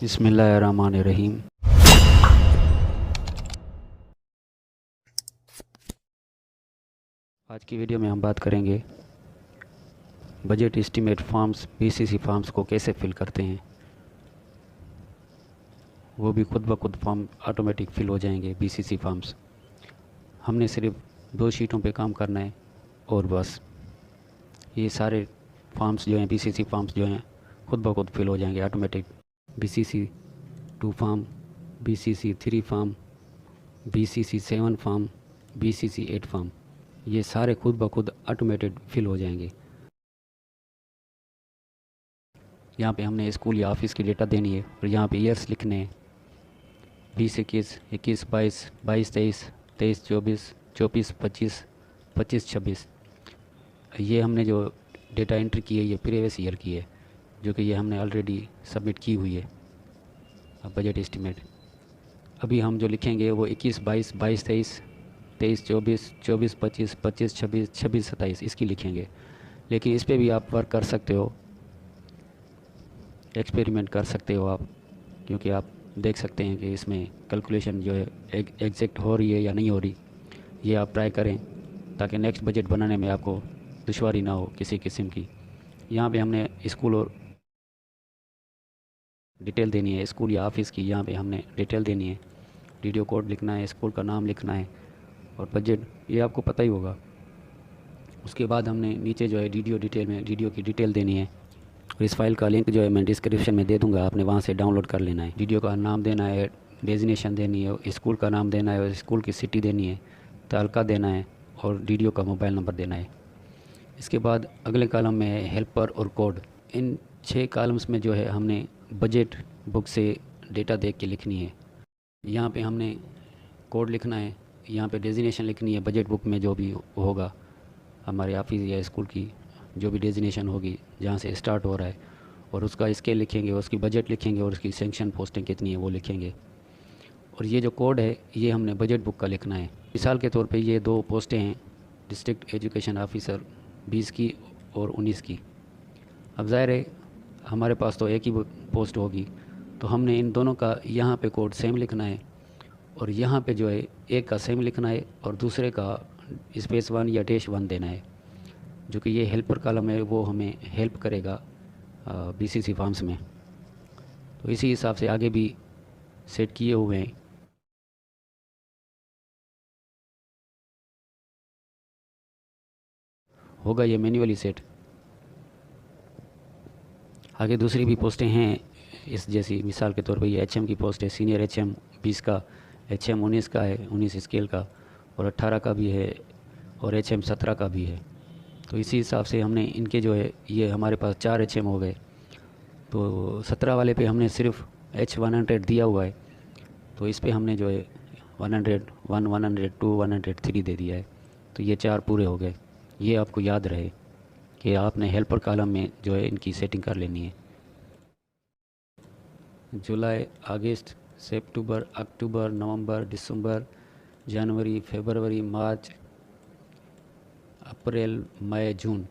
बिस्मिल्लाहिर्रहमानिर्रहीम। आज की वीडियो में हम बात करेंगे budget estimate forms BCC forms को कैसे फिल करते हैं। वो भी खुद ब खुद फॉर्म ऑटोमेटिक फिल हो जाएंगे बीसीसी फॉर्म्स। हमने सिर्फ 2 शीटों पे काम करना है और बस ये सारे फॉर्म्स जो हैं बीसीसी फॉर्म्स जो हैं खुद ब खुद फिल हो जाएंगे automatic. BCC 2 form, BCC 3 form, BCC 7 form, BCC 8 form, ये सारे खुद ब खुद ऑटोमेटेड फिल हो जाएंगे। यहाँ पे हमने स्कूल या ऑफिस की डेटा देनी है और यहाँ पे ईयर्स लिखने हैं 20 21, 21 22, 22 23, 23 24, 24 25, 25 26। ये हमने जो डेटा एंट्री की है ये प्रीवियस ईयर की है, जो कि ये हमने ऑलरेडी सबमिट की हुई है बजट एस्टीमेट। अभी हम जो लिखेंगे वो 21 22, 22 23, 23 24, 24 25, 25 26, 26 27 इसकी लिखेंगे। लेकिन इस पर भी आप वर्क कर सकते हो, एक्सपेरिमेंट कर सकते हो आप, क्योंकि आप देख सकते हैं कि इसमें कैलकुलेशन जो है एग्जैक्ट हो रही है या नहीं हो रही। ये आप ट्राई करें ताकि नेक्स्ट बजट बनाने में आपको दुश्वारी ना हो किसी किस्म की। यहाँ पे हमने स्कूल और डिटेल देनी है, स्कूल या ऑफिस की यहाँ पे हमने डिटेल देनी है, वीडियो कोड लिखना है, स्कूल का नाम लिखना है और बजट ये आपको पता ही होगा। उसके बाद हमने नीचे जो है वीडियो डिटेल में वीडियो की डिटेल देनी है और इस फाइल का लिंक जो है मैं डिस्क्रिप्शन में दे दूंगा, आपने वहाँ से डाउनलोड कर लेना है। वीडियो का नाम देना है, डेजिनेशन देनी है, स्कूल का नाम देना है और स्कूल की सिटी देनी है, तालका देना है और वीडियो का मोबाइल नंबर देना है। इसके बाद अगले कॉलम में है हेल्पर और कोड। इन 6 कॉलम्स में जो है हमने बजट बुक से डेटा देख के लिखनी है। यहाँ पे हमने कोड लिखना है, यहाँ पे डेजिनेशन लिखनी है, बजट बुक में जो भी होगा हमारे ऑफिस या स्कूल की जो भी डेजिनेशन होगी जहाँ से स्टार्ट हो रहा है, और उसका स्केल लिखेंगे, उसकी बजट लिखेंगे और उसकी सेंक्शन पोस्टिंग कितनी है वो लिखेंगे। और ये जो कोड है ये हमने बजट बुक का लिखना है। मिसाल के तौर पे ये 2 पोस्टें हैं, डिस्ट्रिक्ट एजुकेशन ऑफिसर 20 की और 19 की। अब ज़ाहिर है हमारे पास तो एक ही पोस्ट होगी, तो हमने इन दोनों का यहाँ पे कोड सेम लिखना है और यहाँ पे जो है एक का सेम लिखना है और दूसरे का स्पेस 1 या -1 देना है। जो कि ये हेल्पर कॉलम है वो हमें हेल्प करेगा बीसीसी फॉर्म्स में। तो इसी हिसाब से आगे भी सेट किए हुए हैं। होगा ये मैन्युअली सेट। आगे दूसरी भी पोस्टें हैं इस जैसी, मिसाल के तौर पे ये एचएम की पोस्ट है, सीनियर एचएम 20 का, एचएम 19 का है, 19 स्केल का, और 18 का भी है और एचएम 17 का भी है। तो इसी हिसाब से हमने इनके जो है ये हमारे पास 4 एचएम हो गए। तो 17 वाले पे हमने सिर्फ H100 दिया हुआ है, तो इस पे हमने जो है 101, 102, 103 दे दिया है। तो ये 4 पूरे हो गए। ये आपको याद रहे कि आपने हेल्पर कॉलम में जो है इनकी सेटिंग कर लेनी है। जुलाई, अगस्त, सितंबर, अक्टूबर, नवंबर, दिसंबर, जनवरी, फरवरी, मार्च, अप्रैल, मई, जून,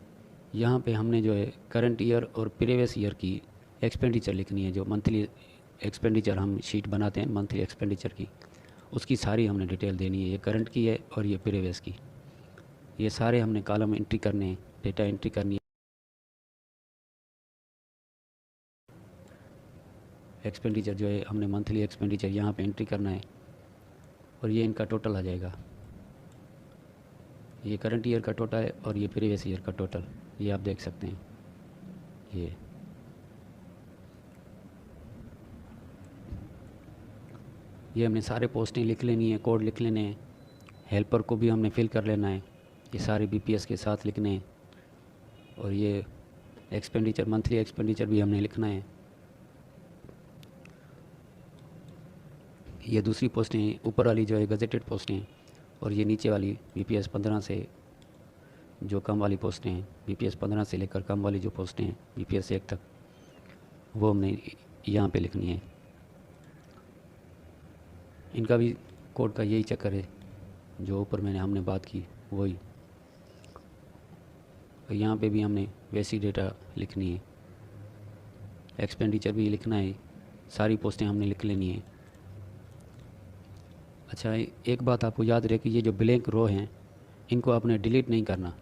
यहाँ पे हमने जो है करंट ईयर और प्रीवियस ईयर की एक्सपेंडिचर लिखनी है। जो मंथली एक्सपेंडिचर हम शीट बनाते हैं मंथली एक्सपेंडिचर की, उसकी सारी हमने डिटेल देनी है। ये करंट की है और ये प्रीवियस की, ये सारे हमने कॉलम एंट्री करने हैं, डेटा एंट्री करनी है। एक्सपेंडिचर जो है हमने मंथली एक्सपेंडिचर यहाँ पे एंट्री करना है और ये इनका टोटल आ जाएगा। ये करंट ईयर का टोटल है और ये प्रीवियस ईयर का टोटल, ये आप देख सकते हैं। ये हमने सारे पोस्टें लिख लेनी है, कोड लिख लेने हैं, हेल्पर को भी हमने फिल कर लेना है, ये सारे बीपीएस के साथ लिखने हैं, और ये एक्सपेंडिचर मंथली एक्सपेंडिचर भी हमने लिखना है। ये दूसरी पोस्टें ऊपर वाली जो है गजेटेड पोस्टें हैं, और ये नीचे वाली बीपीएस 15 से जो कम वाली पोस्टें हैं, बीपीएस 15 से लेकर कम वाली जो पोस्टें हैं बीपीएस 1 तक, वो हमने यहाँ पे लिखनी है। इनका भी कोड का यही चक्कर है जो ऊपर हमने बात की वही। और यहाँ पे भी हमने वैसी डेटा लिखनी है, एक्सपेंडिचर भी लिखना है, सारी पोस्टें हमने लिख लेनी है। अच्छा, एक बात आपको याद रहे कि ये जो ब्लैंक रो हैं इनको आपने डिलीट नहीं करना।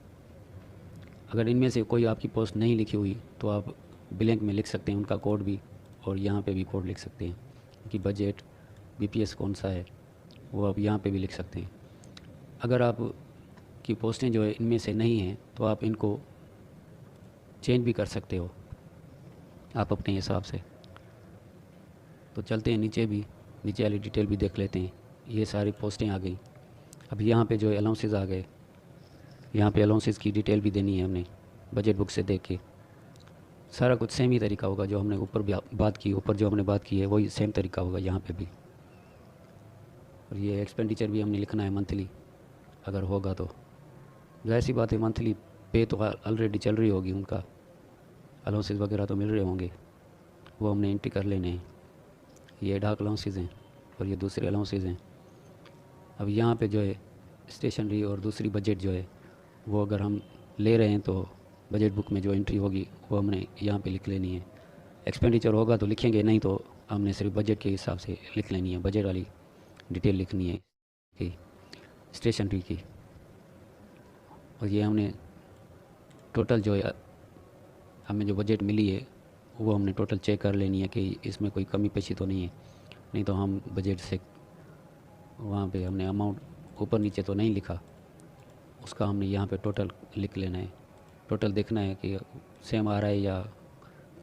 अगर इनमें से कोई आपकी पोस्ट नहीं लिखी हुई तो आप ब्लैंक में लिख सकते हैं उनका कोड भी, और यहाँ पे भी कोड लिख सकते हैं कि बजट बीपीएस कौन सा है, वो आप यहाँ पे भी लिख सकते हैं। अगर आप की पोस्टें जो है इनमें से नहीं हैं तो आप इनको चेंज भी कर सकते हो आप अपने हिसाब से। तो चलते हैं नीचे भी, नीचे वाली डिटेल भी देख लेते हैं। ये सारी पोस्टें आ गई। अब यहाँ पे जो अलाउंसेस आ गए, यहाँ पे अलाउंसेस की डिटेल भी देनी है हमने बजट बुक से देख के। सारा कुछ सेम ही तरीका होगा जो हमने ऊपर बात की, ऊपर जो हमने बात की है वही सेम तरीका होगा यहाँ पे भी। और ये एक्सपेंडिचर भी हमने लिखना है मंथली, अगर होगा तो। जाहिर सी बात है मंथली पे तो ऑलरेडी चल रही होगी, उनका अलाउंसेस वगैरह तो मिल रहे होंगे, वो हमने एंट्री कर लेने हैं। ये एडहॉक अलाउंसेस हैं और ये दूसरे अलाउंसेस हैं। अब यहाँ पे जो है स्टेशनरी और दूसरी बजट जो है वो अगर हम ले रहे हैं तो बजट बुक में जो एंट्री होगी वो हमने यहाँ पे लिख लेनी है। एक्सपेंडिचर होगा तो लिखेंगे, नहीं तो हमने सिर्फ बजट के हिसाब से लिख लेनी है, बजट वाली डिटेल लिखनी है कि स्टेशनरी की। और ये हमने टोटल जो है हमें जो बजट मिली है वो हमने टोटल चेक कर लेनी है कि इसमें कोई कमी पेशी तो नहीं है, नहीं तो हम बजट से वहाँ पे हमने अमाउंट ऊपर नीचे तो नहीं लिखा, उसका हमने यहाँ पे टोटल लिख लेना है। टोटल देखना है कि सेम आ रहा है या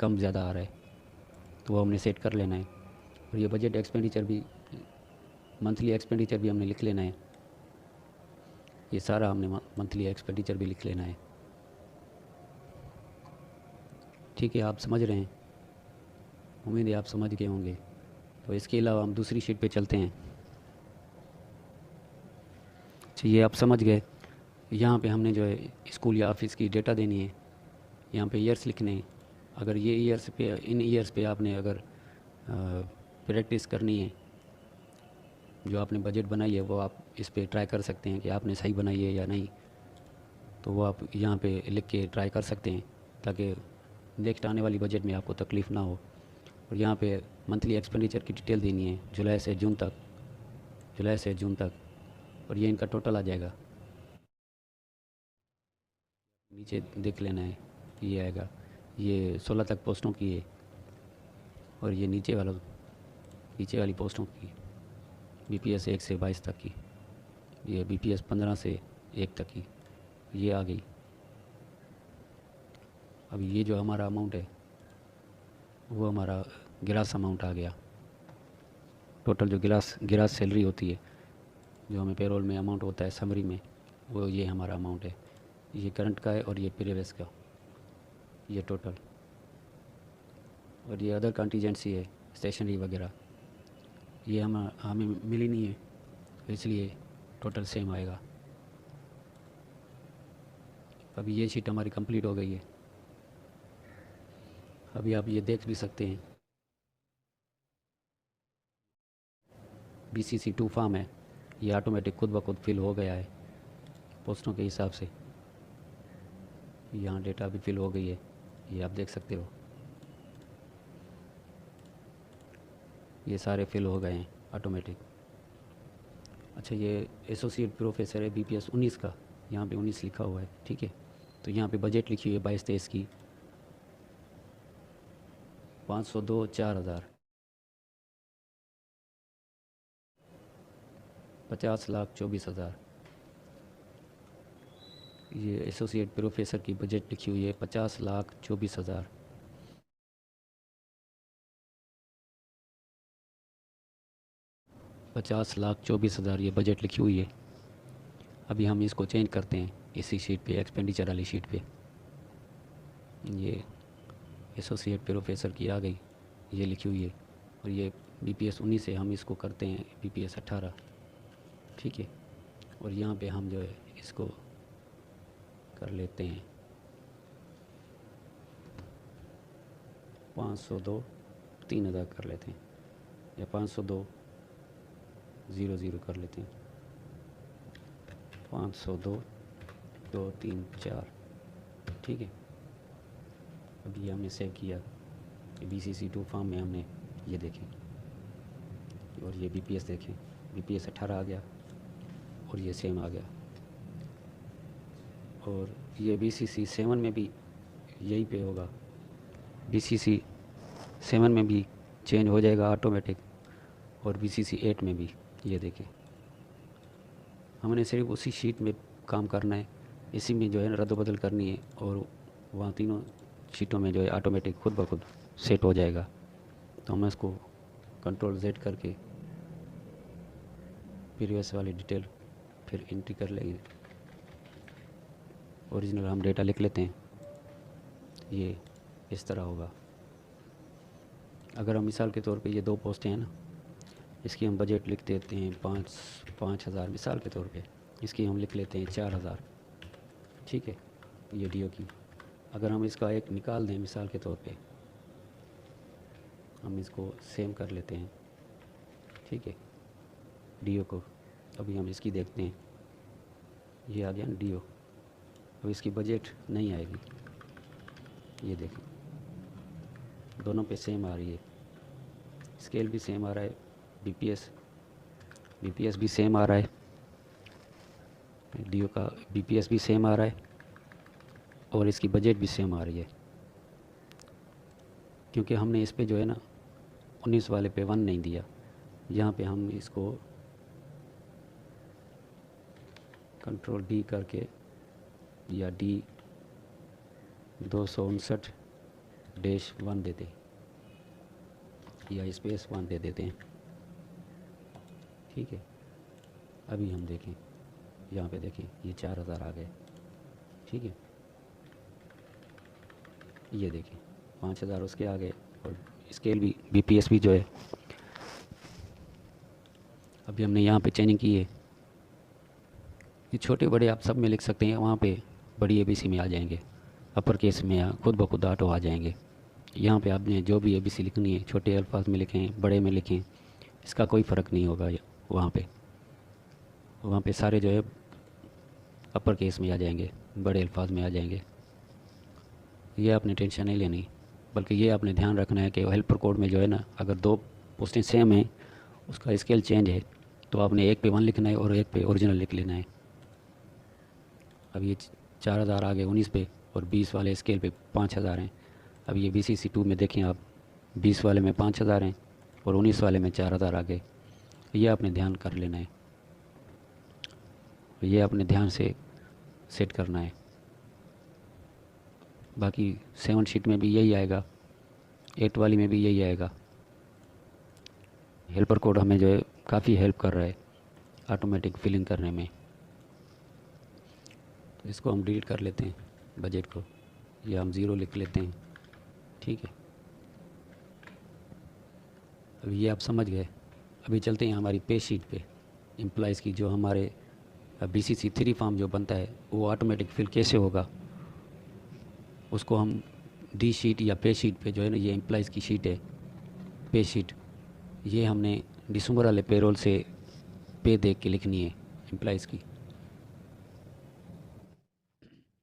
कम ज़्यादा आ रहा है, तो वो हमने सेट कर लेना है। और ये बजट एक्सपेंडिचर भी, मंथली एक्सपेंडिचर भी हमने लिख लेना है। ये सारा हमने मंथली एक्सपेंडिचर भी लिख लेना है। ठीक है, आप समझ रहे हैं, उम्मीद है आप समझ गए होंगे। तो इसके अलावा हम दूसरी शीट पे चलते हैं। अच्छा, ये आप समझ गए। यहाँ पे हमने जो है स्कूल या ऑफिस की डेटा देनी है, यहाँ पे ईयर्स लिखने हैं। अगर ये ईयर्स पे, इन ईयर्स पे आपने अगर प्रैक्टिस करनी है, जो आपने बजट बनाई है वो आप इस पे ट्राई कर सकते हैं कि आपने सही बनाई है या नहीं, तो वो आप यहाँ पे लिख के ट्राई कर सकते हैं ताकि नेक्स्ट आने वाली बजट में आपको तकलीफ़ ना हो। और यहाँ पे मंथली एक्सपेंडिचर की डिटेल देनी है जुलाई से जून तक, जुलाई से जून तक, और ये इनका टोटल आ जाएगा। नीचे देख लेना है, ये आएगा, ये 16 तक पोस्टों की है, और ये नीचे वाली पोस्टों की बीपीएस 1 से 22 तक की, ये बीपीएस 15 से 1 तक की, ये आ गई। अब ये जो हमारा अमाउंट है वो हमारा ग्रास अमाउंट आ गया। टोटल जो ग्रास सैलरी होती है, जो हमें पेरोल में अमाउंट होता है समरी में, वो ये हमारा अमाउंट है। ये करंट का है और ये प्रीवियस का, ये टोटल। और ये अदर कंटीजेंसी है, स्टेशनरी वगैरह, ये हमें मिली नहीं है, इसलिए टोटल सेम आएगा। अभी ये शीट हमारी कंप्लीट हो गई है। अभी आप ये देख भी सकते हैं, बीसीसी 2 फॉर्म है, ये ऑटोमेटिक खुद ब खुद फिल हो गया है पोस्टों के हिसाब से। यहाँ डेटा भी फिल हो गई है, ये आप देख सकते हो, ये सारे फिल हो गए हैं ऑटोमेटिक। अच्छा, ये एसोसिएट प्रोफेसर है बीपीएस 19 का, यहाँ पे 19 लिखा हुआ है, ठीक है। तो यहाँ पे बजट लिखी हुई है 22-23 की, 502 4,000, 50,24,000। ये एसोसिएट प्रोफेसर की बजट लिखी हुई है 50,24,000। 50,24,000 ये बजट लिखी हुई है। अभी हम इसको चेंज करते हैं इसी शीट पे, एक्सपेंडिचर वाली शीट पे। ये एसोसिएट प्रोफेसर की आ गई, ये लिखी हुई है, और ये बीपीएस 19 से हम इसको करते हैं बीपीएस 18, ठीक है। और यहाँ पे हम जो है इसको कर लेते हैं 502 3,000 कर लेते हैं, या 502 0,0 कर लेते हैं, 502 2 3 4, ठीक है। अभी हमने सेव किया कि BCC 2 फॉर्म में हमने ये देखें, और ये बीपीएस देखें, बीपीएस 18 आ गया और ये सेम आ गया। और ये बीसीसी 7 में भी यही पे होगा, बीसीसी 7 में भी चेंज हो जाएगा ऑटोमेटिक, और बीसीसी 8 में भी। ये देखें, हमने सिर्फ उसी शीट में काम करना है, इसी में जो है रद्द-बदल करनी है, और वहाँ तीनों शीटों में जो है ऑटोमेटिक खुद ब खुद सेट हो जाएगा। तो हम इसको कंट्रोल Z करके प्रीवियस वाली डिटेल फिर एंट्री कर लेंगे। ओरिजिनल हम डेटा लिख लेते हैं, ये इस तरह होगा। अगर हम मिसाल के तौर पे ये 2 पोस्टें हैं ना, इसकी हम बजट लिख देते हैं 5,000 मिसाल के तौर पे, इसकी हम लिख लेते हैं 4,000, ठीक है, ये डीओ की। अगर हम इसका एक निकाल दें मिसाल के तौर पे, हम इसको सेम कर लेते हैं, ठीक है, डीओ को। अभी हम इसकी देखते हैं, ये आ गया ना डीओ। अब इसकी बजट नहीं आएगी, ये देखें, दोनों पे सेम आ रही है, स्केल भी सेम आ रहा है, बीपीएस भी सेम आ रहा है, डीओ का बीपीएस भी सेम आ रहा है, और इसकी बजट भी सेम आ रही है। क्योंकि हमने इस पे जो है ना 19 वाले पे 1 नहीं दिया, यहाँ पे हम इसको कंट्रोल D करके या D 259-1 देते हैं, या स्पेस 1 दे देते हैं, ठीक है। अभी हम देखें, यहाँ पे देखें, ये 4,000 आ गए, ठीक है। ये देखें 5,000 उसके आ गए, और स्केल भी बीपीएस भी जो है, अभी हमने यहाँ पे चेंजिंग की है। ये छोटे बड़े आप सब में लिख सकते हैं, वहाँ पे बड़ी एबीसी में आ जाएंगे, अपर केस में या खुद ब खुद ऑटो आ जाएंगे। यहाँ पे आपने जो भी एबीसी लिखनी है, छोटे अल्फाज में लिखें, बड़े में लिखें, इसका कोई फ़र्क नहीं होगा। वहाँ पे सारे जो है अपर केस में आ जाएंगे, बड़े अल्फाज में आ जाएंगे। ये आपने टेंशन नहीं लेनी, बल्कि ये आपने ध्यान रखना है कि हेल्पर कोड में जो है ना, अगर 2 पोस्टें सेम हैं, उसका स्केल चेंज है, तो आपने एक पे 1 लिखना है और एक पे ओरिजिनल लिख लेना है। अब ये 4,000 आ गए 19 पे, और 20 वाले स्केल पे 5,000 हैं। अब ये बीसीसी 2 में देखें आप, 20 वाले में 5,000 हैं और 19 वाले में 4,000 आ गए। ये आपने ध्यान कर लेना है, ये आपने ध्यान से सेट करना है। बाकी 7 शीट में भी यही आएगा, 8 वाली में भी यही आएगा। हेल्पर कोड हमें जो है काफ़ी हेल्प कर रहा है ऑटोमेटिक फिलिंग करने में। तो इसको हम डिलीट कर लेते हैं, बजट को, या हम 0 लिख लेते हैं, ठीक है। अभी ये आप समझ गए। अभी चलते हैं हमारी पे शीट पे, एम्प्लॉइज़ की, जो हमारे बीसीसी 3 फॉर्म जो बनता है, वो ऑटोमेटिक फिल कैसे होगा, उसको हम डी शीट या पे शीट पे जो है ना, ये एम्प्लॉइज़ की शीट है, पे शीट, ये हमने दिसंबर वाले पेरोल से पे देख के लिखनी है एम्प्लॉइज़ की।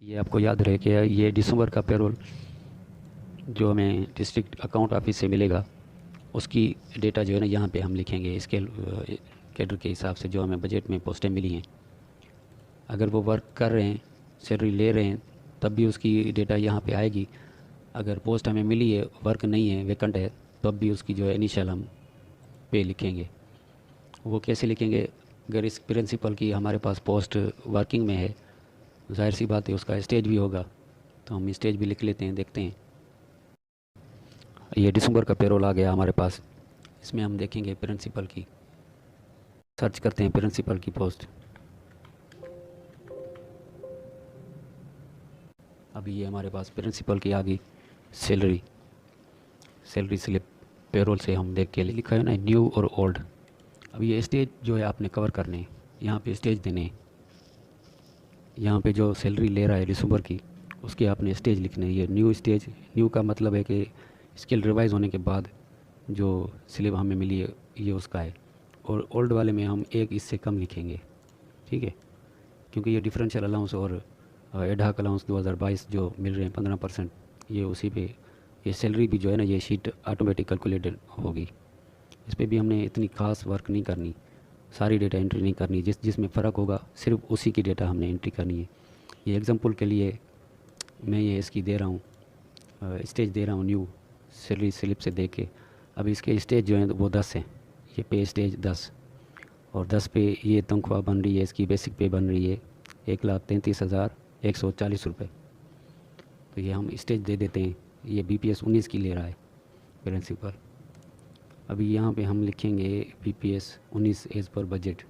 ये आपको याद रहे कि ये दिसंबर का पेरोल जो हमें डिस्ट्रिक्ट अकाउंट ऑफिस से मिलेगा, उसकी डेटा जो है ना यहाँ पे हम लिखेंगे स्केल कैडर के हिसाब से, जो हमें बजट में पोस्टें मिली हैं। अगर वो वर्क कर रहे हैं, सैलरी ले रहे हैं, तब भी उसकी डेटा यहाँ पे आएगी। अगर पोस्ट हमें मिली है, वर्क नहीं है, वैकेंट है, तब भी उसकी जो है इनिशियल हम पे लिखेंगे। वो कैसे लिखेंगे? अगर इस प्रिंसिपल की हमारे पास पोस्ट वर्किंग में है, जाहिर सी बात है उसका स्टेज भी होगा, तो हम स्टेज भी लिख लेते हैं। देखते हैं, ये दिसंबर का पेरोल आ गया हमारे पास। इसमें हम देखेंगे प्रिंसिपल की, सर्च करते हैं प्रिंसिपल की पोस्ट। अभी ये हमारे पास प्रिंसिपल की आ गई सैलरी स्लिप पेरोल से हम देख के लिखा है ना न्यू और ओल्ड। अब ये स्टेज जो है आपने कवर करने हैं, यहाँ पे स्टेज देने हैं। यहाँ पे जो सैलरी ले रहा है दिसंबर की, उसके आपने स्टेज लिखने हैं। ये न्यू स्टेज, न्यू का मतलब है कि स्केल रिवाइज होने के बाद जो स्लिप हमें मिली है ये उसका है। और ओल्ड वाले में हम एक इससे कम लिखेंगे, ठीक है, क्योंकि ये डिफरेंशियल अलाउंस और एडहॉक अलाउंस 2022 जो मिल रहे हैं 15%, ये उसी पे ये सैलरी भी जो है ना, ये शीट ऑटोमेटिक कैलकुलेटेड होगी। इस पर भी हमने इतनी खास वर्क नहीं करनी, सारी डेटा एंट्री नहीं करनी, जिसमें फ़र्क होगा सिर्फ उसी की डेटा हमने एंट्री करनी है। ये एग्जांपल के लिए मैं ये इसकी दे रहा हूँ, स्टेज दे रहा हूँ न्यू सैलरी स्लिप से दे के। अब इसके स्टेज जो है वो 10 हैं, ये पे स्टेज 10, और 10 पे ये तनख्वाह बन रही है, इसकी बेसिक पे बन रही है 1,33,140 रुपये। तो ये हम स्टेज दे देते हैं, ये BPS 19 की ले रहा है प्रिंसिपल। अभी यहाँ पे हम लिखेंगे BPS 19 एज़ पर बजट,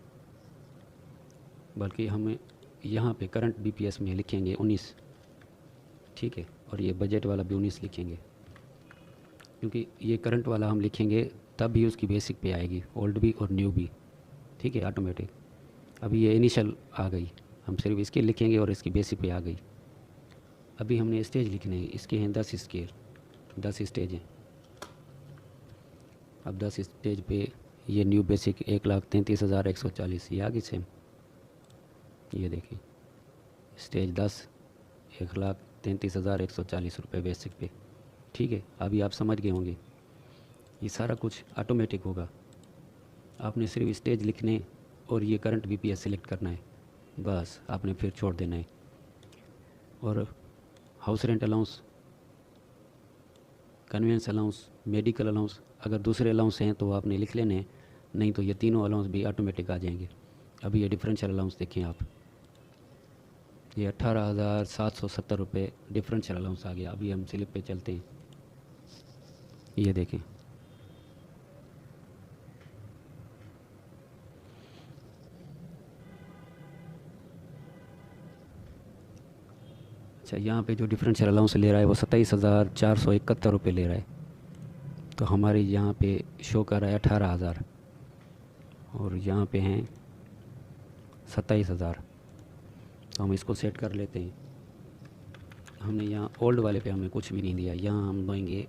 बल्कि हम यहाँ पे करंट BPS में लिखेंगे 19, ठीक है। और ये बजट वाला भी 19 लिखेंगे, क्योंकि ये करंट वाला हम लिखेंगे तब भी उसकी बेसिक पे आएगी, ओल्ड भी और न्यू भी, ठीक है, ऑटोमेटिक। अभी ये इनिशियल आ गई, हम सिर्फ इसके लिखेंगे और इसकी बेसिक पे आ गई। अभी हमने स्टेज लिखने हैं, इसके हैं 10 स्केल, 10 स्टेज हैं। अब 10 स्टेज पे ये न्यू बेसिक 1,33,140 ये आ गई सेम। ये देखिए स्टेज 10 1,33,140 रुपये बेसिक पे, ठीक है। अभी आप समझ गए होंगे, ये सारा कुछ ऑटोमेटिक होगा। आपने सिर्फ स्टेज लिखने और ये करंट BPS सिलेक्ट करना है, बस आपने फिर छोड़ देना है। और house rent allowance, convince allowance, medical allowance, अगर दूसरे अलाउंस हैं तो आपने लिख लेने हैं, नहीं तो ये तीनों अलाउंस भी ऑटोमेटिक आ जाएंगे। अभी ये डिफरेंशियल अलाउंस देखें आप, ये 18,770 रुपये डिफरेंशियल अलाउंस आ गया। अभी हम स्लिप पे चलते हैं, ये देखें, अच्छा यहाँ पे जो डिफरेंशियल अलाउंस ले रहा है वो 27,471 रुपये ले रहा है। तो हमारे यहाँ पे शो कर रहा है 18,000 और यहाँ पे हैं 27,000। तो हम इसको सेट कर लेते हैं। हमने यहाँ ओल्ड वाले पे हमने कुछ भी नहीं दिया, यहाँ हम देंगे,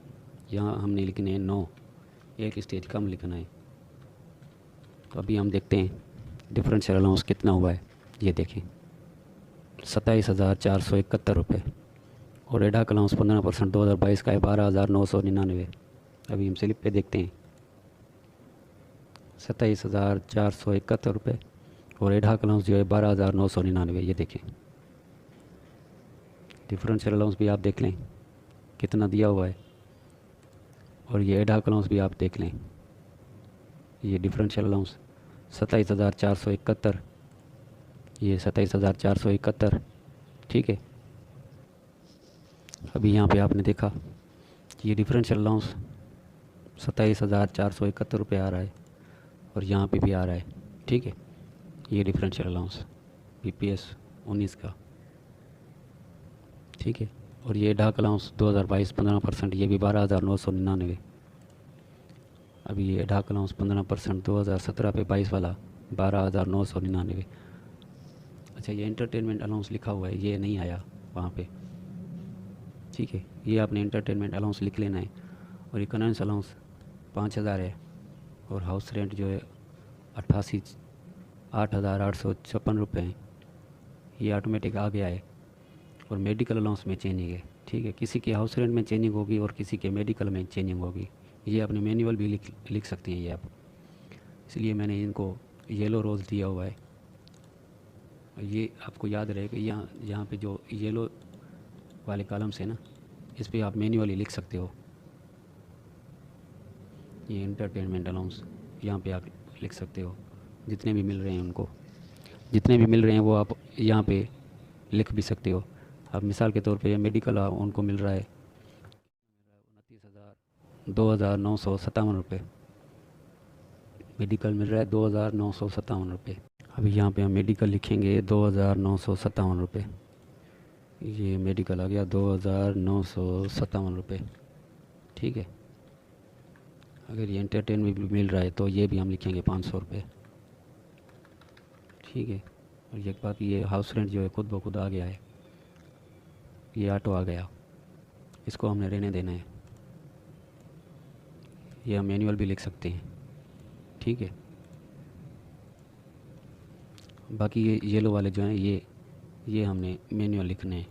यहाँ हमने लिखने हैं 9, एक स्टेज कम लिखना है। तो अभी हम देखते हैं डिफरेंशियल अलाउंस कितना हुआ है। ये देखें 27,471 रुपये, और एडाक अलाउंस 15% 2022 का है 12,999। अभी हम स्लिप पे देखते हैं 27,471 रुपये और एडाक अलाउंस जो है 12,999। ये देखें डिफरेंशियल अलाउंस भी आप देख लें कितना दिया हुआ है, और ये एडाक अलाउंस भी आप देख लें, ये डिफरेंशियल अलाउंस 27,471, ये 27,471, ठीक है। अभी यहाँ पे आपने देखा कि ये डिफरेंशियल अलाउंस 27,471 रुपये आ रहा है, और यहाँ पे भी आ रहा है, ठीक है। ये डिफरेंशियल अलाउंस BPS 19 का, ठीक है। और ये डाक अलाउंस 2022 15%, ये भी 12,999। अभी ये डाक अलाउंस 15% 2017 पे 22 वाला 12,999। अच्छा ये एंटरटेनमेंट अलाउंस लिखा हुआ है, ये नहीं आया वहाँ पे, ठीक है। ये आपने एंटरटेनमेंट अलाउंस लिख लेना है। और ये कन्वेंस अलाउंस 5,000 है, और हाउस रेंट जो है 8,856 रुपये हैं, ये ऑटोमेटिक आ गया है। और मेडिकल अलाउंस में चेंजिंग है, ठीक है। किसी के हाउस रेंट में चेंजिंग होगी और किसी के मेडिकल में चेंजिंग होगी। ये अपने मैनुअल भी लिख सकते हैं ये आप, इसलिए मैंने इनको येलो रोज़ दिया हुआ है। ये आपको याद रहे कि यहाँ पे जो येलो वाले कॉलम्स है ना, इस पर आप मैनुअली लिख सकते हो। ये एंटरटेनमेंट अलाउंस यहाँ पे आप लिख सकते हो, जितने भी मिल रहे हैं उनको, जितने भी मिल रहे हैं वो आप यहाँ पे लिख भी सकते हो। अब मिसाल के तौर पे मेडिकल उनको मिल रहा है 2,957 रुपये, मेडिकल मिल रहा है 2,957 रुपये। अभी यहाँ पे हम मेडिकल लिखेंगे 2,957 रुपये, ये मेडिकल आ गया 2,957 रुपये, ठीक है। अगर ये एंटरटेनमेंट भी मिल रहा है तो ये भी हम लिखेंगे 500 रुपये, ठीक है। और एक बात, ये हाउस रेंट जो है खुद ब खुद आ गया है, ये ऑटो आ गया, इसको हमने रहने देना है। ये हम मैनुअल भी लिख सकते हैं, ठीक है। बाकी ये येलो वाले जो हैं ये हमने मैनुअल लिखने हैं,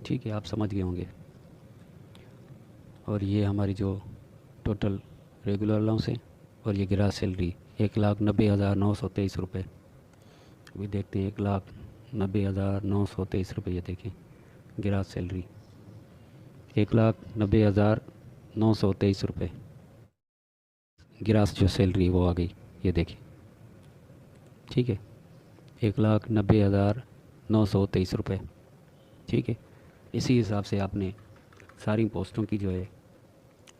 ठीक है, आप समझ गए होंगे। और ये हमारी जो टोटल रेगुलर अलाउंस है और ये ग्रास सैलरी 1,90,923 रुपये। अभी देखते हैं 1,90,923 रुपये, ये देखिए ग्रास सैलरी 1,90,923 रुपये ग्रास जो सैलरी वो आ गई, ये देखिए। ठीक है, 1,90,923 रुपये। ठीक है, इसी हिसाब से आपने सारी पोस्टों की जो है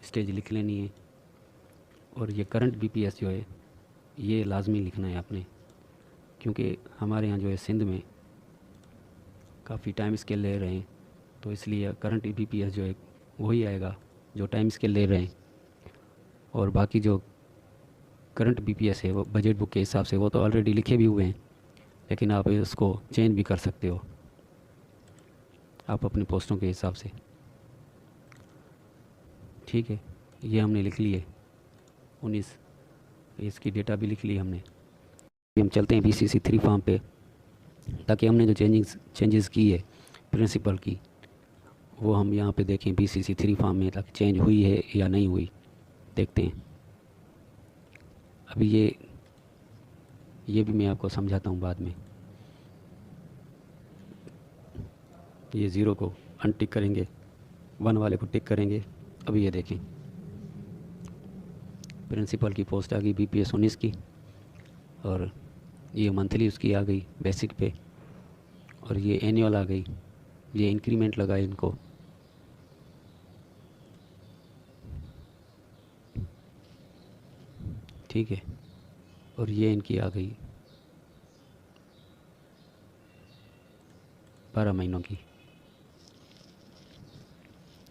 स्टेज लिख लेनी है। और ये करंट बीपीएस जो है ये लाजमी लिखना है आपने, क्योंकि हमारे यहाँ जो है सिंध में काफ़ी टाइम स्केल ले रहे हैं, तो इसलिए करंट बीपीएस जो है वही आएगा जो टाइम स्केल ले रहे हैं। और बाकी जो करंट बीपीएस है वो बजट बुक के हिसाब से वो तो ऑलरेडी लिखे भी हुए हैं, लेकिन आप इसको चेंज भी कर सकते हो आप अपनी पोस्टों के हिसाब से। ठीक है, ये हमने लिख लिए 19, इसकी डेटा भी लिख ली हमने। हम चलते हैं बीसीसी 3 फॉर्म पे, ताकि हमने जो चेंजेस की है प्रिंसिपल की वो हम यहाँ पे देखें बीसीसी 3 फॉर्म में, ताकि चेंज हुई है या नहीं हुई देखते हैं। अभी ये भी मैं आपको समझाता हूँ बाद में। ये ज़ीरो को अनटिक करेंगे, 1 वाले को टिक करेंगे। अभी ये देखें प्रिंसिपल की पोस्ट आ गई बीपीएस 19 की, और ये मंथली उसकी आ गई बेसिक पे, और ये एनुअल आ गई, ये इंक्रीमेंट लगा इनको। ठीक है, और ये इनकी आ गई 12 महीनों की।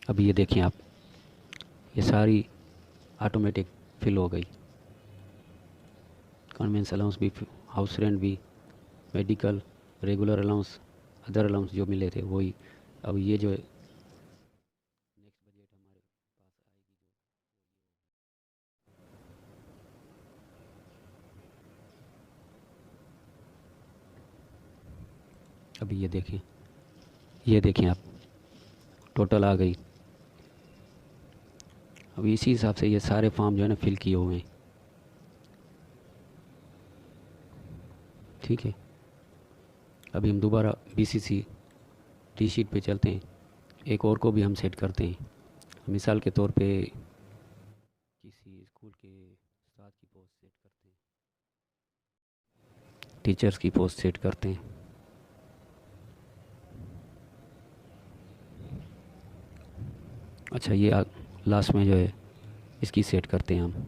अब ये देखें आप, ये सारी ऑटोमेटिक फिल हो गई। कन्वेंस अलाउंस भी, हाउस रेंट भी, medical, regular allowance, other allowance जो मिले थे वही। अब ये जो है नेक्स्ट बजट हमारे पास आएगी अभी ये देखें आप, टोटल आ गई। अब इसी हिसाब से ये सारे फॉर्म जो है ना फिल किए हुए हैं। ठीक है, अभी हम दोबारा बीसीसी टी शीट पे चलते हैं। एक और को भी हम सेट करते हैं। मिसाल के तौर पे किसी स्कूल के उस्ताद की पोस्ट सेट करते हैं, टीचर्स की पोस्ट सेट करते हैं। अच्छा, ये लास्ट में जो है इसकी सेट करते हैं हम।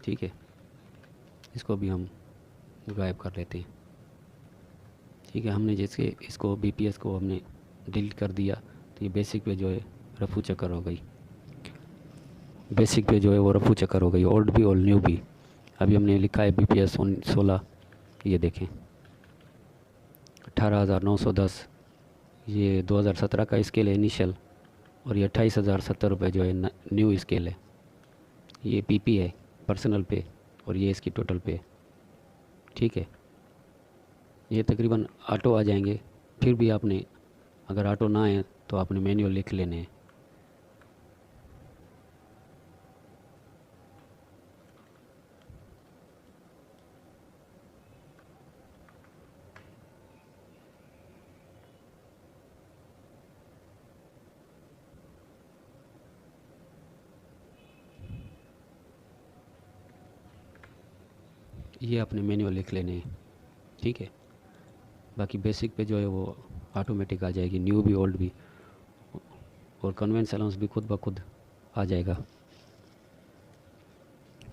ठीक है, इसको भी हम गायब कर लेते हैं। ठीक है, हमने जैसे इसको बीपीएस को हमने डिलीट कर दिया, तो ये बेसिक पे जो है रफू चक्कर हो गई। बेसिक पे जो है वो रफू चक्कर हो गई, ओल्ड भी और न्यू भी। अभी हमने लिखा है बीपीएस 16, ये देखें 18,910, ये 2017 का स्केल है इनिशियल, और ये 28,070 रुपये जो है न्यू स्केल है। ये पीपी है पर्सनल पे, और ये इसकी टोटल पे। ठीक है, ये तकरीबन ऑटो आ जाएंगे। फिर भी आपने अगर ऑटो ना आए तो आपने मैनुअल लिख लेने हैं। ये आपने मैनुअल लिख लेने हैं। ठीक है, बाकी बेसिक पे जो है वो ऑटोमेटिक आ जाएगी, न्यू भी ओल्ड भी, और कन्वेंस अलाउंस भी खुद ब खुद आ जाएगा।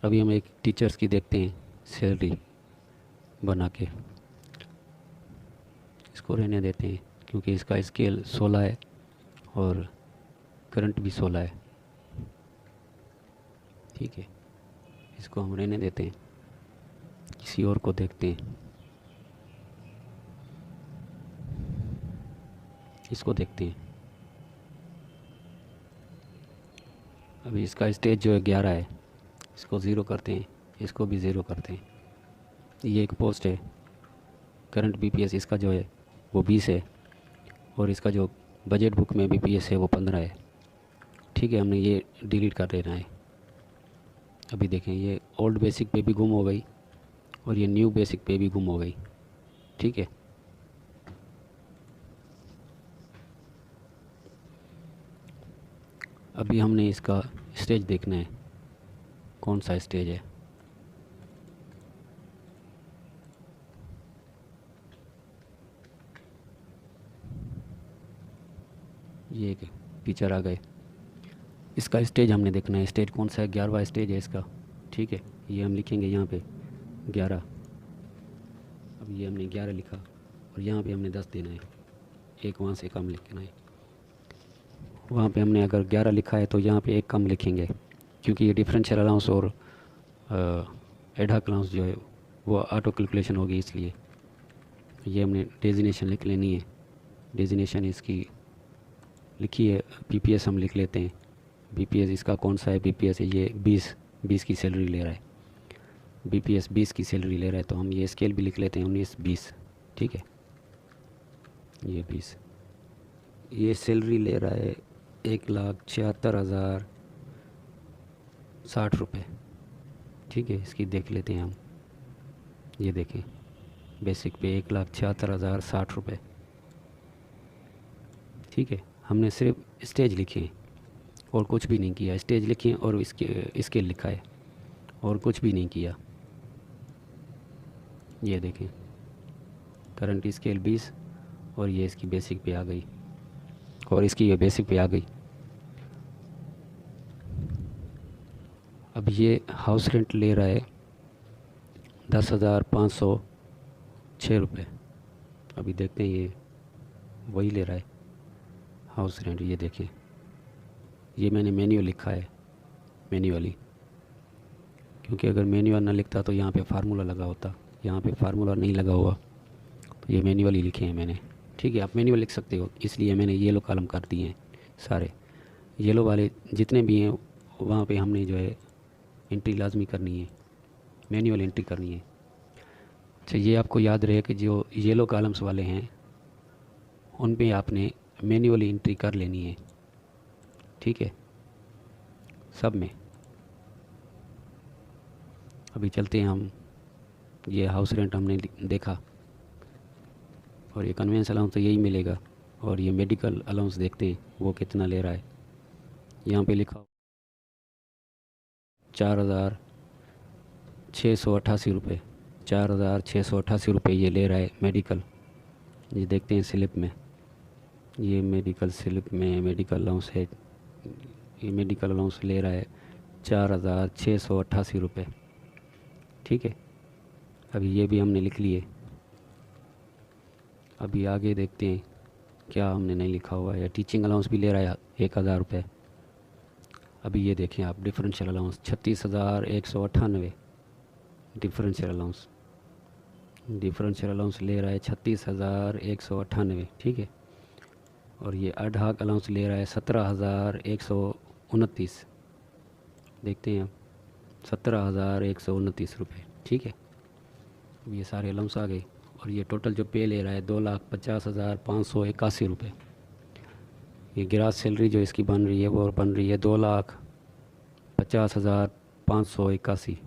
अभी हम एक टीचर्स की देखते हैं सैलरी बना के, इसको रहने देते हैं क्योंकि इसका स्केल 16 है और करंट भी 16 है। ठीक है, इसको हम रहने देते हैं, किसी और को देखते हैं। इसको देखते हैं। अभी इसका स्टेज जो है 11 है, इसको ज़ीरो करते हैं, इसको भी ज़ीरो करते हैं। ये एक पोस्ट है, करंट बीपीएस इसका जो है वो 20 है, और इसका जो बजट बुक में बीपीएस है वो 15 है। ठीक है, हमने ये डिलीट कर देना है। अभी देखें, ये ओल्ड बेसिक पे भी गुम हो गई और ये न्यू बेसिक पे भी गुम हो गई। ठीक है, अभी हमने इसका स्टेज देखना है, कौन सा स्टेज है। ये एक पिक्चर आ गए, इसका स्टेज हमने देखना है। स्टेज कौन सा है? 11वां स्टेज है इसका। ठीक है, ये हम लिखेंगे यहाँ पे 11। अब ये हमने 11 लिखा और यहाँ पे हमने 10 देना है, एक वहाँ से कम लिखना है। वहाँ पे हमने अगर 11 लिखा है तो यहाँ पे एक कम लिखेंगे, क्योंकि ये डिफरेंशियल अलाउंस और एडहॉक अलाउंस जो है वो ऑटो कैलकुलेशन होगी, इसलिए ये हमने डेजिनेशन लिख लेनी है। डेजिनेशन इसकी लिखी है, बीपीएस हम लिख लेते हैं। बीपीएस इसका कौन सा है? बीपीएस ये 20 की सैलरी ले रहा है। बीपीएस 20 की सैलरी ले रहा है, तो हम ये स्केल भी लिख लेते हैं 19-20। ठीक है, ये 20 ये सैलरी ले रहा है 1,76,060 रुपये। ठीक है, इसकी देख लेते हैं हम। ये देखें, बेसिक पे 1,76,060 रुपये। ठीक है, हमने सिर्फ स्टेज लिखे हैं और कुछ भी नहीं किया। स्टेज लिखे और इसके लिखा है और कुछ भी नहीं किया। ये देखें, करंट स्केल 20 और ये इसकी बेसिक पे आ गई और इसकी ये बेसिक पे आ गई। अब ये हाउस रेंट ले रहा है 10,506 रुपये। अभी देखते हैं, ये वही ले रहा है हाउस रेंट। ये देखिए, ये मैंने मैन्युअल लिखा है, मैन्युअली, क्योंकि अगर मैन्युअल ना लिखता तो यहाँ पे फार्मूला लगा होता। यहाँ पे फार्मूला नहीं लगा हुआ, तो ये मैन्युअली लिखे हैं मैंने। ठीक है, आप मैन्युअल लिख सकते हो, इसलिए मैंने येलो कॉलम कर दिए हैं सारे। येलो वाले जितने भी हैं वहाँ पे हमने जो है एंट्री लाजमी करनी है, मैन्युअल एंट्री करनी है। अच्छा, ये आपको याद रहे कि जो येलो कॉलम्स वाले हैं उन पे आपने मैन्युअली एंट्री कर लेनी है। ठीक है, सब में। अभी चलते हैं हम, ये हाउस रेंट हमने देखा और ये कन्वेंस अलाउंस तो यही मिलेगा, और ये मेडिकल अलाउंस देखते हैं वो कितना ले रहा है। यहाँ पे लिखा 4,688 रुपये। 4,688 रुपये ये ले रहा है मेडिकल। ये देखते हैं स्लिप में, ये मेडिकल स्लिप में मेडिकल अलाउंस है। ये मेडिकल अलाउंस ले रहा है 4,688 रुपये। ठीक है, अभी ये भी हमने लिख लिए। अभी आगे देखते हैं क्या हमने नहीं लिखा हुआ है। टीचिंग अलाउंस भी ले रहा है 1,000 रुपये। अभी ये देखें आप, डिफरेंशियल अलाउंस 36,198। डिफरेंशियल अलाउंस ले रहा है 36,198। ठीक है, और ये एडहॉक अलाउंस ले रहा है 17,129। देखते हैं आप, 17,129 रुपये। ठीक है, अब ये सारे अलाउंस आ गए और ये टोटल जो पे ले रहा है 2,50,581 रुपये। ये ग्रास सैलरी जो इसकी बन रही है वो बन रही है 2,50,581।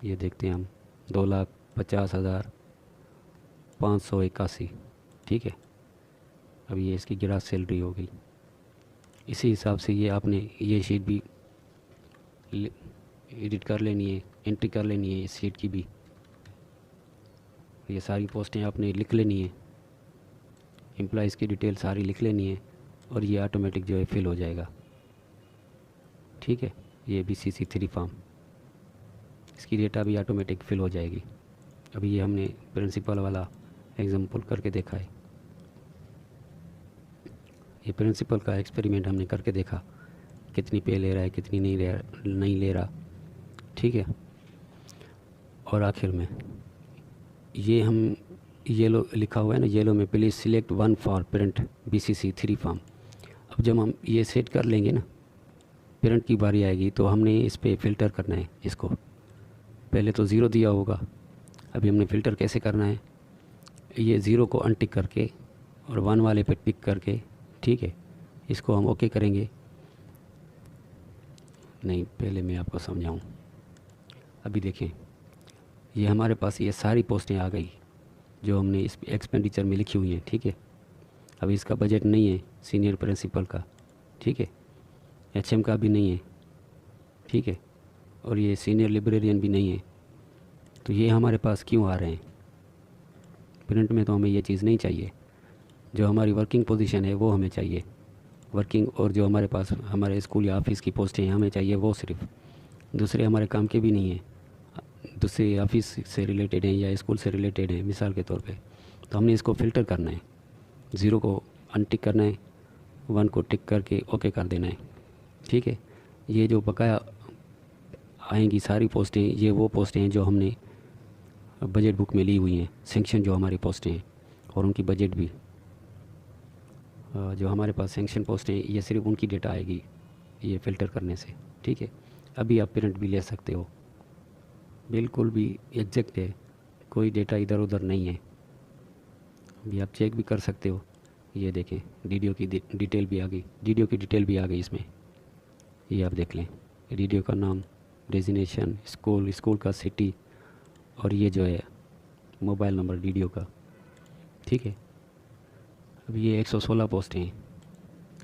ये देखते हैं हम, 2,50,581। ठीक है, अब ये इसकी ग्रास सैलरी हो गई। इसी हिसाब से ये आपने ये शीट भी एडिट कर लेनी है, एंट्री कर लेनी है इस शीट की भी। ये सारी पोस्टें आपने लिख लेनी है, एम्प्लॉइज़ की डिटेल सारी लिख लेनी है और ये ऑटोमेटिक जो है फिल हो जाएगा। ठीक है, ये BCC 3 फॉर्म, इसकी डेटा भी ऑटोमेटिक फिल हो जाएगी। अभी ये हमने प्रिंसिपल वाला एग्जाम्पल करके देखा है। ये प्रिंसिपल का एक्सपेरिमेंट हमने करके देखा, कितनी पे ले रहा है, कितनी नहीं ले रहा। ठीक है, और आखिर में ये हम येलो लिखा हुआ है ना, येलो में please select one for print BCC 3 form. अब जब हम ये सेट कर लेंगे ना, प्रिंट की बारी आएगी तो हमने इस पर फ़िल्टर करना है इसको। पहले तो ज़ीरो दिया होगा, अभी हमने फ़िल्टर कैसे करना है, ये ज़ीरो को अनटिक करके और 1 वाले पे टिक करके, ठीक है, इसको हम ओके करेंगे। नहीं, पहले मैं आपको समझाऊं। अभी देखें, ये हमारे पास ये सारी पोस्टें आ गई जो हमने इस एक्सपेंडिचर में लिखी हुई हैं, ठीक है। अभी इसका बजट नहीं है सीनियर प्रिंसिपल का, ठीक है, एचएम का भी नहीं है, ठीक है, और ये सीनियर लाइब्रेरियन भी नहीं है। तो ये हमारे पास क्यों आ रहे हैं? प्रिंट में तो हमें ये चीज़ नहीं चाहिए। जो हमारी वर्किंग पोजीशन है वो हमें चाहिए, वर्किंग, और जो हमारे पास हमारे स्कूल या ऑफिस की पोस्टें हमें चाहिए वो सिर्फ, दूसरे हमारे काम के भी नहीं है, दूसरे ऑफिस से रिलेटेड हैं या स्कूल से रिलेटेड हैं मिसाल के तौर पे। तो हमने इसको फ़िल्टर करना है, 0 को अनटिक करना है, 1 को टिक करके ओके कर देना है, ठीक है। ये जो बकाया आएंगी सारी पोस्टें, ये वो पोस्टें हैं जो हमने बजट बुक में ली हुई हैं, सेंक्शन जो हमारी पोस्टें हैं, और उनकी बजट भी। जो हमारे पास सेंक्शन पोस्टें हैं, ये सिर्फ उनकी डेटा आएगी ये फ़िल्टर करने से, ठीक है। अभी आप प्रिंट भी ले सकते हो, बिल्कुल भी एग्जैक्ट है, कोई डेटा इधर उधर नहीं है। अभी आप चेक भी कर सकते हो। ये देखें, डीडीओ की डिटेल भी आ गई, डीडीओ की डिटेल भी आ गई इसमें, ये आप देख लें। डीडीओ का नाम, डेजिनेशन, स्कूल, स्कूल का सिटी, और ये जो है मोबाइल नंबर डीडीओ का, ठीक है। अब ये 116 पोस्टें हैं।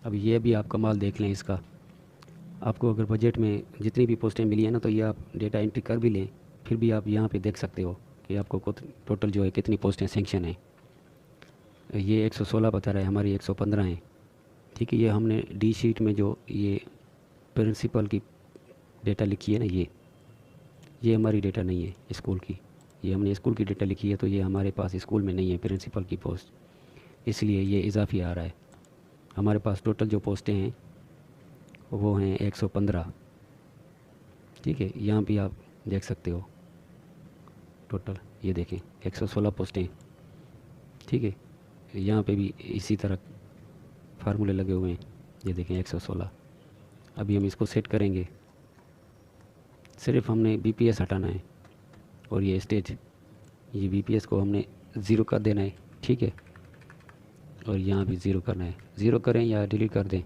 अब ये भी आप कमाल देख लें इसका। आपको अगर बजट में जितनी भी पोस्टें मिली हैं ना, तो ये आप डेटा एंट्री कर भी लें, फिर भी आप यहाँ पे देख सकते हो कि आपको टोटल जो है कितनी पोस्टें सेंक्शन हैं। ये 116 बता रहा है, हमारी 115 हैं, ठीक है। ये हमने डी शीट में जो ये प्रिंसिपल की डेटा लिखी है ना, ये हमारी डेटा नहीं है स्कूल की, ये हमने स्कूल की डेटा लिखी है, तो ये हमारे पास स्कूल में नहीं है प्रिंसिपल की पोस्ट, इसलिए ये इजाफी आ रहा है। हमारे पास टोटल जो पोस्टें हैं वो हैं 115, ठीक है। यहाँ भी आप देख सकते हो टोटल, ये देखें 116 पोस्टें, ठीक है। यहाँ पे भी इसी तरह फार्मूले लगे हुए हैं, ये देखें 116। अभी हम इसको सेट करेंगे, सिर्फ हमने बीपीएस हटाना है, और ये स्टेज, ये बीपीएस को हमने 0 कर देना है, ठीक है, और यहाँ भी 0 करना है। 0 करें या डिलीट कर दें,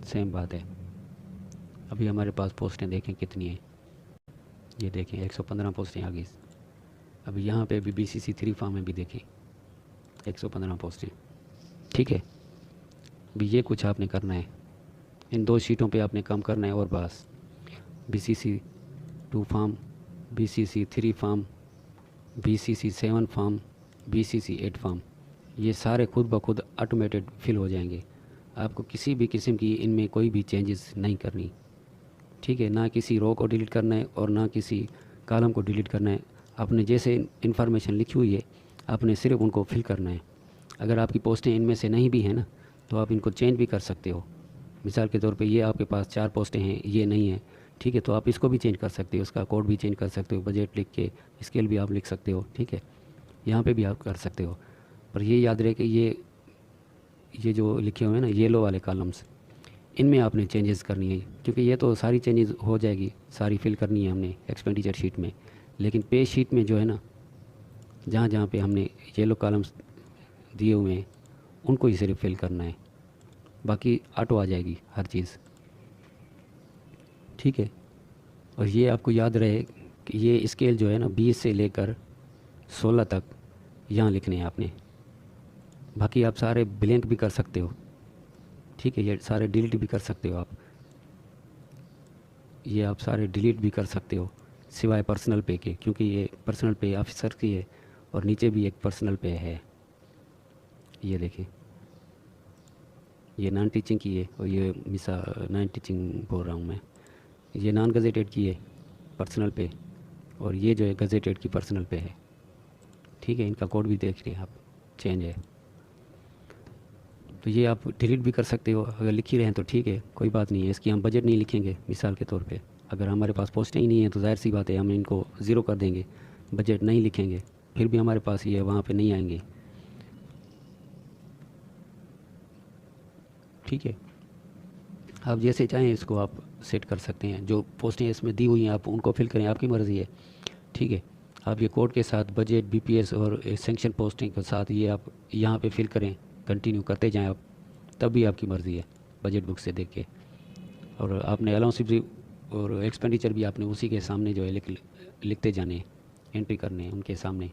सेम बात है। अभी हमारे पास पोस्टें देखें कितनी हैं, ये देखें 115 पोस्टें आ गई। अभी यहाँ पे भी बीसीसी 3 फॉर्म में भी देखें 115 पोस्टें, ठीक है। अभी ये कुछ आपने करना है, इन 2 शीटों पे आपने काम करना है, और बस BCC 2 form, BCC 3 form, BCC 7 form, BCC 8 form, ये सारे खुद ब खुद ऑटोमेटेड फिल हो जाएंगे। आपको किसी भी किस्म की इनमें कोई भी चेंजेस नहीं करनी, ठीक है। ना किसी रो को डिलीट करना है और ना किसी कॉलम को डिलीट करना है। आपने जैसे इन्फॉर्मेशन लिखी हुई है, आपने सिर्फ उनको फिल करना है। अगर आपकी पोस्टें इनमें से नहीं भी हैं ना, तो आप इनको चेंज भी कर सकते हो। मिसाल के तौर पे ये आपके पास 4 पोस्टें हैं, ये नहीं है, ठीक है, तो आप इसको भी चेंज कर सकते हो, उसका कोड भी चेंज कर सकते हो, बजट लिख के स्केल भी आप लिख सकते हो, ठीक है। यहाँ पे भी आप कर सकते हो, पर ये याद रहे कि ये जो लिखे हुए हैं ना येलो वाले कॉलम्स, इनमें आपने चेंजेस करनी है, क्योंकि ये तो सारी चेंजेस हो जाएगी, सारी फिल करनी है हमने एक्सपेंडिचर शीट में। लेकिन पे शीट में जो है ना, जहाँ जहाँ पे हमने येलो कॉलम्स दिए हुए हैं उनको ही सिर्फ फिल करना है, बाकी ऑटो आ जाएगी हर चीज़, ठीक है। और ये आपको याद रहे कि ये स्केल जो है ना 20 से लेकर 16 तक यहाँ लिखने हैं आपने, बाकी आप सारे ब्लैंक भी कर सकते हो, ठीक है। ये सारे डिलीट भी कर सकते हो आप, ये आप सारे डिलीट भी कर सकते हो सिवाय पर्सनल पे के, क्योंकि ये पर्सनल पे ऑफिसर की है और नीचे भी एक पर्सनल पे है। ये देखिए, ये नॉन टीचिंग की है, और ये नॉन टीचिंग बोल रहा हूँ मैं, ये नॉन गजेटेड की है पर्सनल पे, और ये जो है गजेटेड की पर्सनल पे है, ठीक है। इनका कोड भी देख रहे हैं आप, चेंज है। तो ये आप डिलीट भी कर सकते हो, अगर लिख ही रहे हैं तो ठीक है, कोई बात नहीं है। इसकी हम बजट नहीं लिखेंगे मिसाल के तौर पे। अगर हमारे पास पोस्टें ही नहीं है तो जाहिर सी बात है हम इनको 0 कर देंगे, बजट नहीं लिखेंगे, फिर भी हमारे पास ये वहाँ पे नहीं आएंगे, ठीक है। आप जैसे चाहें इसको आप सेट कर सकते हैं, जो पोस्टें इसमें दी हुई हैं आप उनको फिल करें, आपकी मर्ज़ी है, ठीक है। आप ये कोड के साथ बजट, बीपीएस और सेंक्शन पोस्टिंग के साथ ये आप यहाँ पे फिल करें, कंटिन्यू करते जाएं आप, तब भी आपकी मर्ज़ी है बजट बुक से देख के। और आपने अलाउंस भी और एक्सपेंडिचर भी आपने उसी के सामने जो है लिखते जाने हैं, एंट्री करने हैं उनके सामने,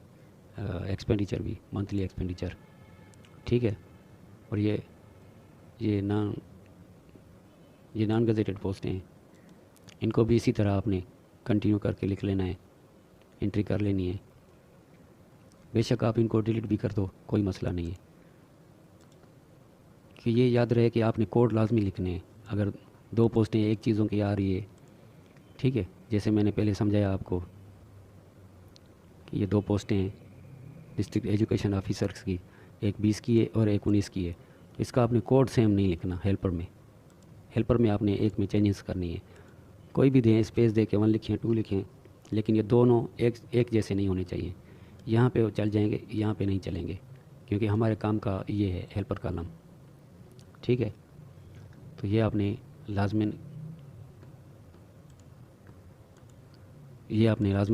एक्सपेंडिचर भी, मंथली एक्सपेंडिचर, ठीक है। और ये नॉन गजेटेड पोस्टें हैं, इनको भी इसी तरह आपने कंटिन्यू करके लिख लेना है, एंट्री कर लेनी है। बेशक आप इनको डिलीट भी कर दो, कोई मसला नहीं है, कि ये याद रहे कि आपने कोड लाजमी लिखने हैं। अगर 2 पोस्टें एक चीज़ों की आ रही है, ठीक है, जैसे मैंने पहले समझाया आपको कि ये 2 पोस्टें हैं डिस्ट्रिक्ट एजुकेशन ऑफिसर्स की, एक 20 की है और एक 19 की है। इसका आपने कोड सेम नहीं लिखना। हेल्पर में आपने एक में चेंजेस करनी है। कोई भी दें, स्पेस दे के 1 लिखें, 2 लिखें, लेकिन ये दोनों एक जैसे नहीं होने चाहिए। यहाँ पे वो चल जाएंगे, यहाँ पे नहीं चलेंगे, क्योंकि हमारे काम का ये है हेल्पर कॉलम, ठीक है। तो ये आपने लाजमन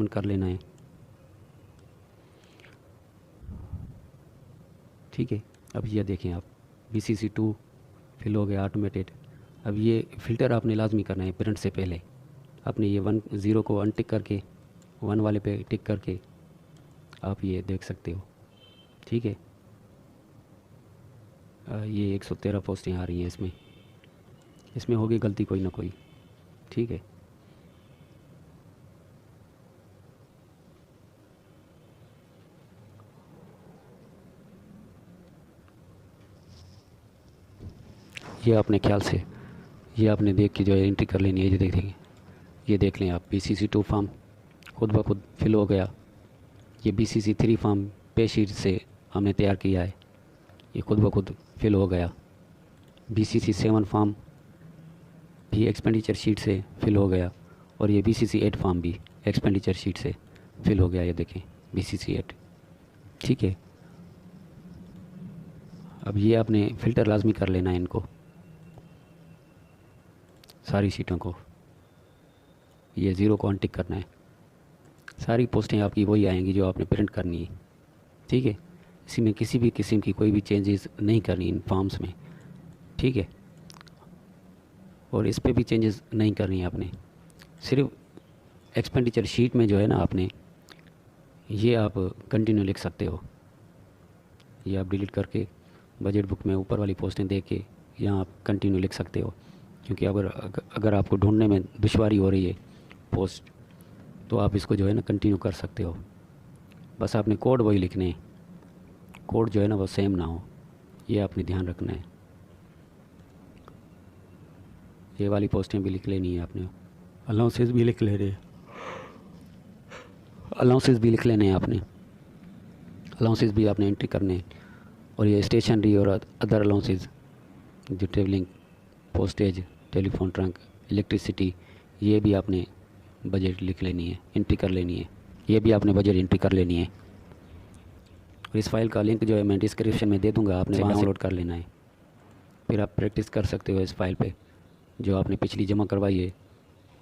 कर लेना है, ठीक है। अब ये देखें आप, BCC2 फिल हो गया ऑटोमेटेड। अब ये फ़िल्टर आपने लाजमी करना है प्रिंट से पहले। आपने ये 10 को अनटिक करके 1 वाले पे टिक करके आप ये देख सकते हो, ठीक है। ये 113 पोस्टें आ रही हैं इसमें होगी गलती कोई ना कोई, ठीक है। ये अपने ख्याल से ये आपने देख के जो है एंट्री कर लेनी है। ये देखेंगे, ये देख लें आप, BCC2 फॉर्म खुद ब खुद फिल हो गया। ये BCC3 फॉर्म पे शीट से हमने तैयार किया है, ये खुद ब खुद फिल हो गया। BCC7 फॉर्म भी एक्सपेंडिचर शीट से फिल हो गया, और ये BCC8 फॉर्म भी एक्सपेंडिचर शीट से फिल हो गया। ये देखें BCC8, ठीक है। अब ये आपने फ़िल्टर लाजमी कर लेना है इनको, सारी शीटों को। ये 0 को अनटिक करना है। सारी पोस्टें आपकी वही आएंगी जो आपने प्रिंट करनी है, ठीक है। इसी में किसी भी किस्म की कोई भी चेंजेस नहीं करनी इन फॉर्म्स में, ठीक है। और इस पे भी चेंजेस नहीं करनी है आपने। सिर्फ एक्सपेंडिचर शीट में जो है ना, आपने ये आप कंटिन्यू लिख सकते हो। ये आप डिलीट करके बजट बुक में ऊपर वाली पोस्टें देख के यहाँ आप कंटिन्यू लिख सकते हो, क्योंकि अगर आपको ढूंढने में दुश्वारी हो रही है पोस्ट, तो आप इसको जो है ना कंटिन्यू कर सकते हो। बस आपने कोड वही लिखने हैं, कोड जो है ना वो सेम ना हो, ये आपने ध्यान रखना है। ये वाली पोस्टें भी लिख लेनी है आपने, अलाउंसेस भी लिख लेने हैं आपने, अलाउंसेस भी आपने एंट्री करने हैं। और ये स्टेशनरी और अदर अलाउंसेस, जो travelling, postage, telephone trunk, electricity, ये भी आपने बजट लिख लेनी है, एंट्री कर लेनी है। ये भी आपने बजट एंट्री कर लेनी है। और इस फाइल का लिंक जो है मैं डिस्क्रिप्शन में दे दूँगा, आपने डाउनलोड कर लेना है। फिर आप प्रैक्टिस कर सकते हो इस फाइल पे, जो आपने पिछली जमा करवाई है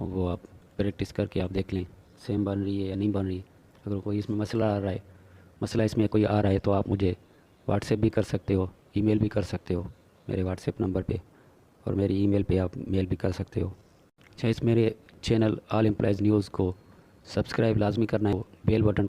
वो आप प्रैक्टिस करके आप देख लें सेम बन रही है या नहीं बन रही। अगर कोई इसमें मसला इसमें कोई आ रहा है तो आप मुझे व्हाट्सएप भी कर सकते हो, ईमेल भी कर सकते हो मेरे व्हाट्सएप नंबर पे, और मेरी ईमेल पे आप मेल भी कर सकते हो। अच्छा, इस मेरे चैनल ऑल एम्प्लॉयज़ न्यूज़ को सब्सक्राइब लाजमी करना है, बेल बटन